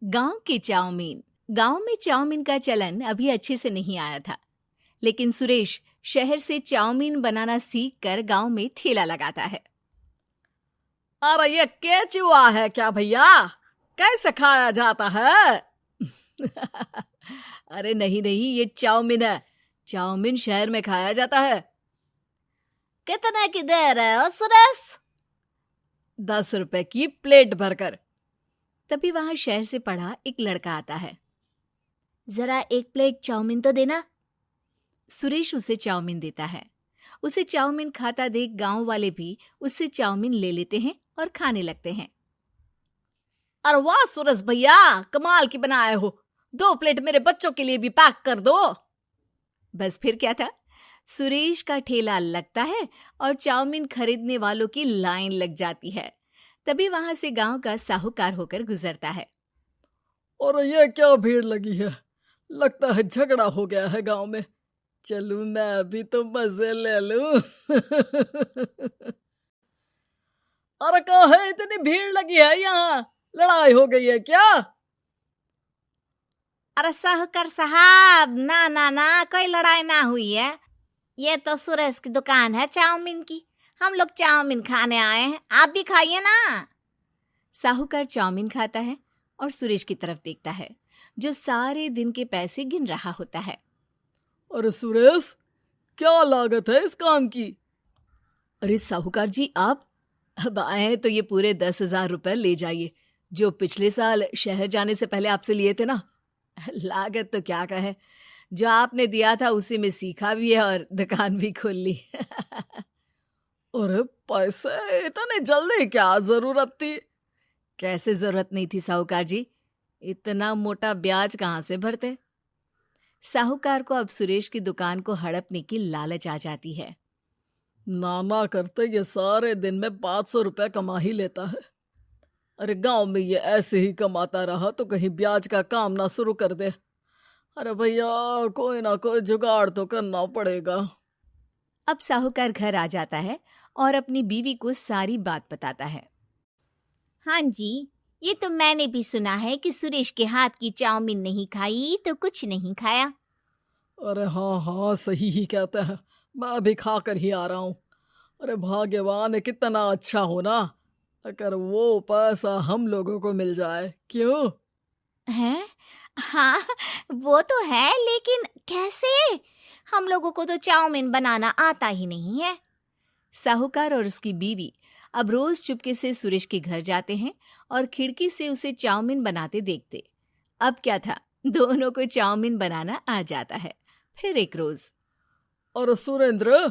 गांव के चाउमीन। गांव में चाउमीन का चलन अभी अच्छे से नहीं आया था, लेकिन सुरेश शहर से चाउमीन बनाना सीखकर गांव में ठेला लगाता है। अरे ये केचुआ है क्या भैया? कैसे खाया जाता है? अरे नहीं नहीं, ये चाउमीन है। चाउमीन शहर में खाया जाता है। कितने की दे रहे हो सुरेश? 10 रुपए की प्लेट भरकर। तभी वहां शहर से पढ़ा एक लड़का आता है। जरा एक प्लेट चाउमीन तो देना। सुरेश उसे चाउमीन देता है। उसे चाउमीन खाता देख गांव वाले भी उससे चाउमीन ले लेते हैं और खाने लगते हैं। अरे वाह सुरेश भैया, कमाल की बनाए हो। 2 प्लेट मेरे बच्चों के लिए भी पैक कर दो। बस फिर क्या था, सुरेश का ठेला लगता है और चाउमीन खरीदने वालों की लाइन लग जाती है। तभी वहां से गांव का साहूकार होकर गुजरता है। और ये क्या भीड़ लगी है? लगता है झगड़ा हो गया है गांव में। चलूं मैं अभी तो मजे ले लूं। अरे कहाँ है, इतनी भीड़ लगी है यहाँ? लड़ाई हो गई है क्या? अरे साहूकार साहब, ना ना ना, कोई लड़ाई ना हुई है। ये तो सुरेश की दुकान है चाउमीन की। हम लोग चाउमीन खाने आए हैं, आप भी खाइए ना। साहूकार चाउमीन खाता है और सुरेश की तरफ देखता है, जो सारे दिन के पैसे गिन रहा होता है। अरे सुरेश, क्या लागत है इस काम की? अरे साहूकार जी, आप अब आए हैं तो ये पूरे 10,000 रुपए ले जाइए, जो पिछले साल शहर जाने से पहले आपसे लिए थे ना। लागत तो क्या कहे, जो आपने दिया था उसी में सीखा भी है और दुकान भी खोल ली। अरे पैसे इतने जल्दी क्या जरूरत थी? कैसे जरूरत नहीं थी साहूकार जी, इतना मोटा ब्याज कहाँ से भरते। साहूकार को अब सुरेश की दुकान को हड़पने की लालच आ जाती है। नाना करते ये सारे दिन में 500 रुपए कमा ही लेता है। अरे गांव में ये ऐसे ही कमाता रहा तो कहीं ब्याज का काम ना शुरू कर दे। अरे भैया, कोई ना कोई जुगाड़ तो करना पड़ेगा। अब साहूकार घर आ जाता है और अपनी बीवी को सारी बात बताता है। हाँ जी, ये तो मैंने भी सुना है कि सुरेश के हाथ की चाउमीन नहीं खाई तो कुछ नहीं खाया। अरे हाँ हाँ, सही ही कहते हैं। मैं अभी खा कर ही आ रहा हूँ। अरे भाग्यवान है, कितना अच्छा हो ना अगर वो पैसा हम लोगों को मिल जाए। क्यों? हैं? हाँ, वो तो है, लेकिन कैसे? हम लोगों को तो चाउमीन बनाना आता ही नहीं है। साहूकार और उसकी बीवी अब रोज चुपके से सुरेश के घर जाते हैं और खिड़की से उसे चाउमीन बनाते देखते। अब क्या था, दोनों को चाउमीन बनाना आ जाता है। फिर एक रोज, और सुरेंद्र,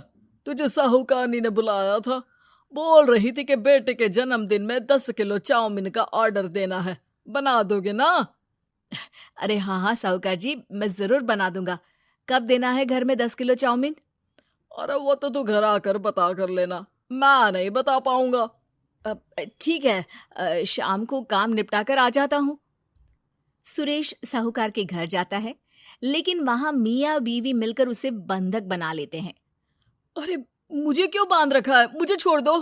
तुझे साहूकारनी ने बुलाया था। बोल रही थी कि बेटे के जन्मदिन में 10 किलो चाउमीन का ऑर्डर देना है। बना दोगे ना? अरे हाँ हाँ साहूकार जी, मैं जरूर बना दूंगा। कब देना है घर में 10 किलो चाउमीन? अरे वो तो तू घर आकर बता कर लेना, मैं नहीं बता पाऊंगा। ठीक है, शाम को काम निपटा कर आ जाता हूँ। सुरेश साहूकार के घर जाता है, लेकिन वहां मियाँ बीवी मिलकर उसे बंधक बना लेते हैं। अरे मुझे क्यों बांध रखा है? मुझे छोड़ दो।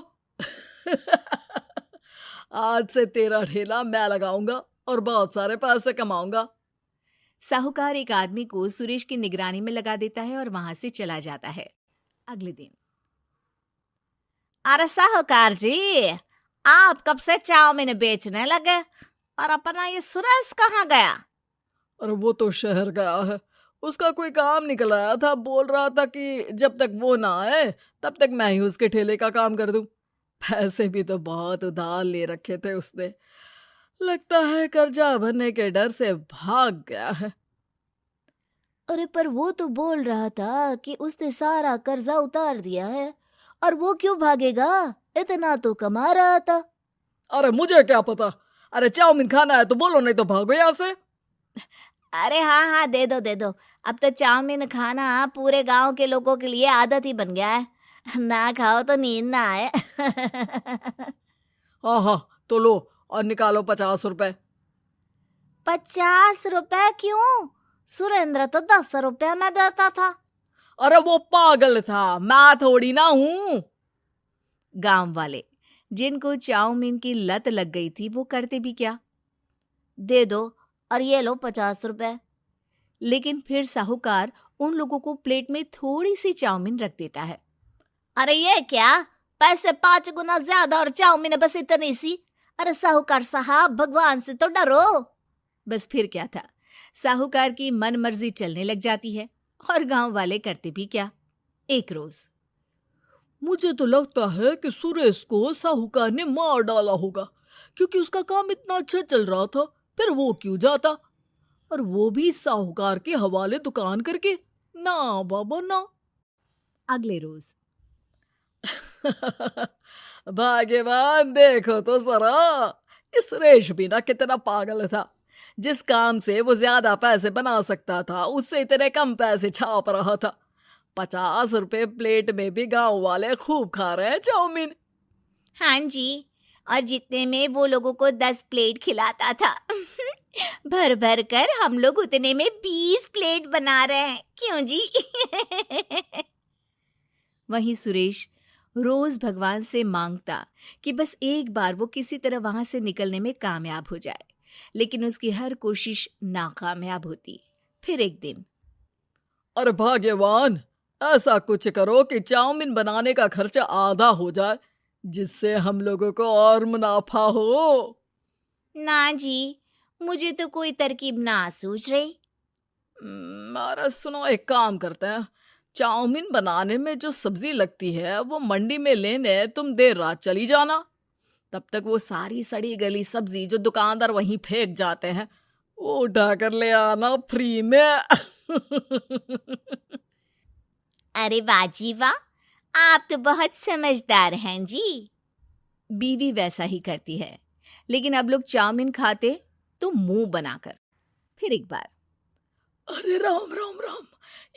आज से तेरा ठेला मैं लगाऊंगा और बहुत सारे पैसे कमाऊंगा। साहूकार एक आदमी को सुरेश की निगरानी में लगा देता है और वहां से चला जाता है। अगले दिन, अरे साहूकार जी, आप कब से चाउमीन बेचने लगे और अपना ये सुरेश कहाँ गया? अरे वो तो शहर गया है, उसका कोई काम निकल आया था। बोल रहा था कि जब तक वो ना आए तब तक मैं ही उसके ठेले का काम कर दूं। पैसे भी तो बहुत उधार ले रखे थे उसने। लगता है कर्जा भरने के डर से भाग गया है। अरे पर वो तो बोल रहा था कि उसने सारा कर्जा उतार दिया है, और वो क्यों भागेगा? इतना तो कमा रहा था। अरे मुझे क्या पता। अरे चाउमीन खाना है तो बोलो, नहीं तो भागो यहाँ से। अरे हाँ हाँ, दे दो दे दो। अब तो चाउमीन खाना पूरे गांव के लोगों के लिए आदत ही बन गया है। ना खाओ तो नींद ना आए। हाँ हाँ, तो लो और निकालो 50 रुपए। 50 रुपए क्यों? सुरेंद्र तो 10 रुपया में देता था। अरे वो पागल था, मैं थोड़ी ना हूँ। गांव वाले, जिनको चाउमीन की लत लग गई थी, वो करते भी क्या? दे दो और ये लो 50 रुपए। लेकिन फिर साहूकार उन लोगों को प्लेट में थोड़ी सी चाउमीन रख देता है। अरे ये क्या, पैसे 5 गुना ज्यादा और चाउमीन बस इतनी सी। अरे साहूकार साहब, भगवान से तो डरो। बस फिर क्या था, साहूकार की मन मर्जी चलने लग जाती है और गांव वाले करते भी क्या। एक रोज मुझे तो लगता है कि सुरेश को साहूकार ने मार डाला होगा, क्योंकि उसका काम इतना अच्छा चल रहा था, फिर वो क्यों जाता, और वो भी साहूकार के हवाले दुकान करके। ना बाबा ना। अगले रोज भाग्यवान, देखो तो जरा, इस सुरेश भी ना कितना पागल था। जिस काम से वो ज्यादा पैसे बना सकता था, उससे इतने कम पैसे छाप रहा था। 50 रुपए प्लेट में भी गांव वाले खूब खा रहे हैं चाउमीन। हाँ जी, और जितने में वो लोगों को 10 प्लेट खिलाता था। भर भर कर हम लोग उतने में 20 प्लेट बना रहे हैं, क्यों जी? वहीं सुरेश रोज भगवान से मांगता कि बस एक बार वो किसी तरह वहां से निकलने में कामयाब हो जाए, लेकिन उसकी हर कोशिश नाकामयाब होती। फिर एक दिन, अरे भाग्यवान, ऐसा कुछ करो कि चाउमीन बनाने का खर्चा आधा हो जाए, जिससे हम लोगों को और मुनाफा हो। ना जी, मुझे तो कोई तरकीब ना सूझ रही। अरे सुनो, एक काम करते हैं। चाउमीन बनाने में जो सब्जी लगती है वो मंडी में लेने तुम देर रात चली जाना। तब तक वो सारी सड़ी गली सब्जी जो दुकानदार वहीं फेंक जाते हैं, वो उठा कर ले आना फ्री में। अरे वाह जी वाह, आप तो बहुत समझदार हैं जी। बीवी वैसा ही करती है, लेकिन अब लोग चाउमीन खाते तो मुंह बनाकर। फिर एक बार, अरे राम राम राम,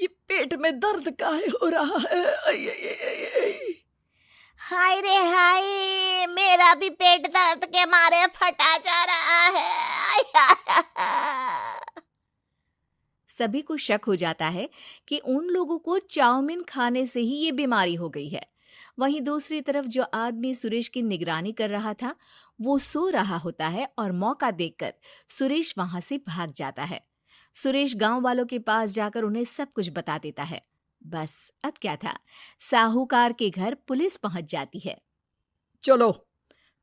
ये पेट में दर्द काहे हो रहा है? आई, आई, आई, आई, आई। हाय रे हाय, मेरा भी पेट दर्द के मारे फटा जा रहा है। सभी को शक हो जाता है कि उन लोगों को चाउमीन खाने से ही ये बीमारी हो गई है। वहीं दूसरी तरफ जो आदमी सुरेश की निगरानी कर रहा था, वो सो रहा होता है और मौका देखकर सुरेश वहां से भाग जाता है। सुरेश गांव वालों के पास जाकर उन्हें सब कुछ बता देता है। बस अब क्या था, साहूकार के घर पुलिस पहुंच जाती है। चलो,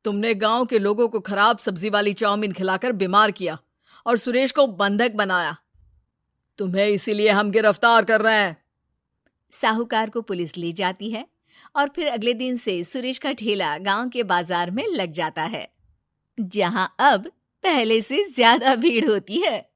तुमने गांव के लोगों को खराब सब्जी वाली चाउमीन खिलाकर बीमार किया और सुरेश को बंधक बनाया। तुम्हें इसीलिए हम गिरफ्तार कर रहे हैं। साहूकार को पुलिस ले जाती है और फिर अगले दिन से सुरेश का ठेला गांव के बाजार में लग जाता है, जहां अब पहले से ज्यादा भीड़ होती है।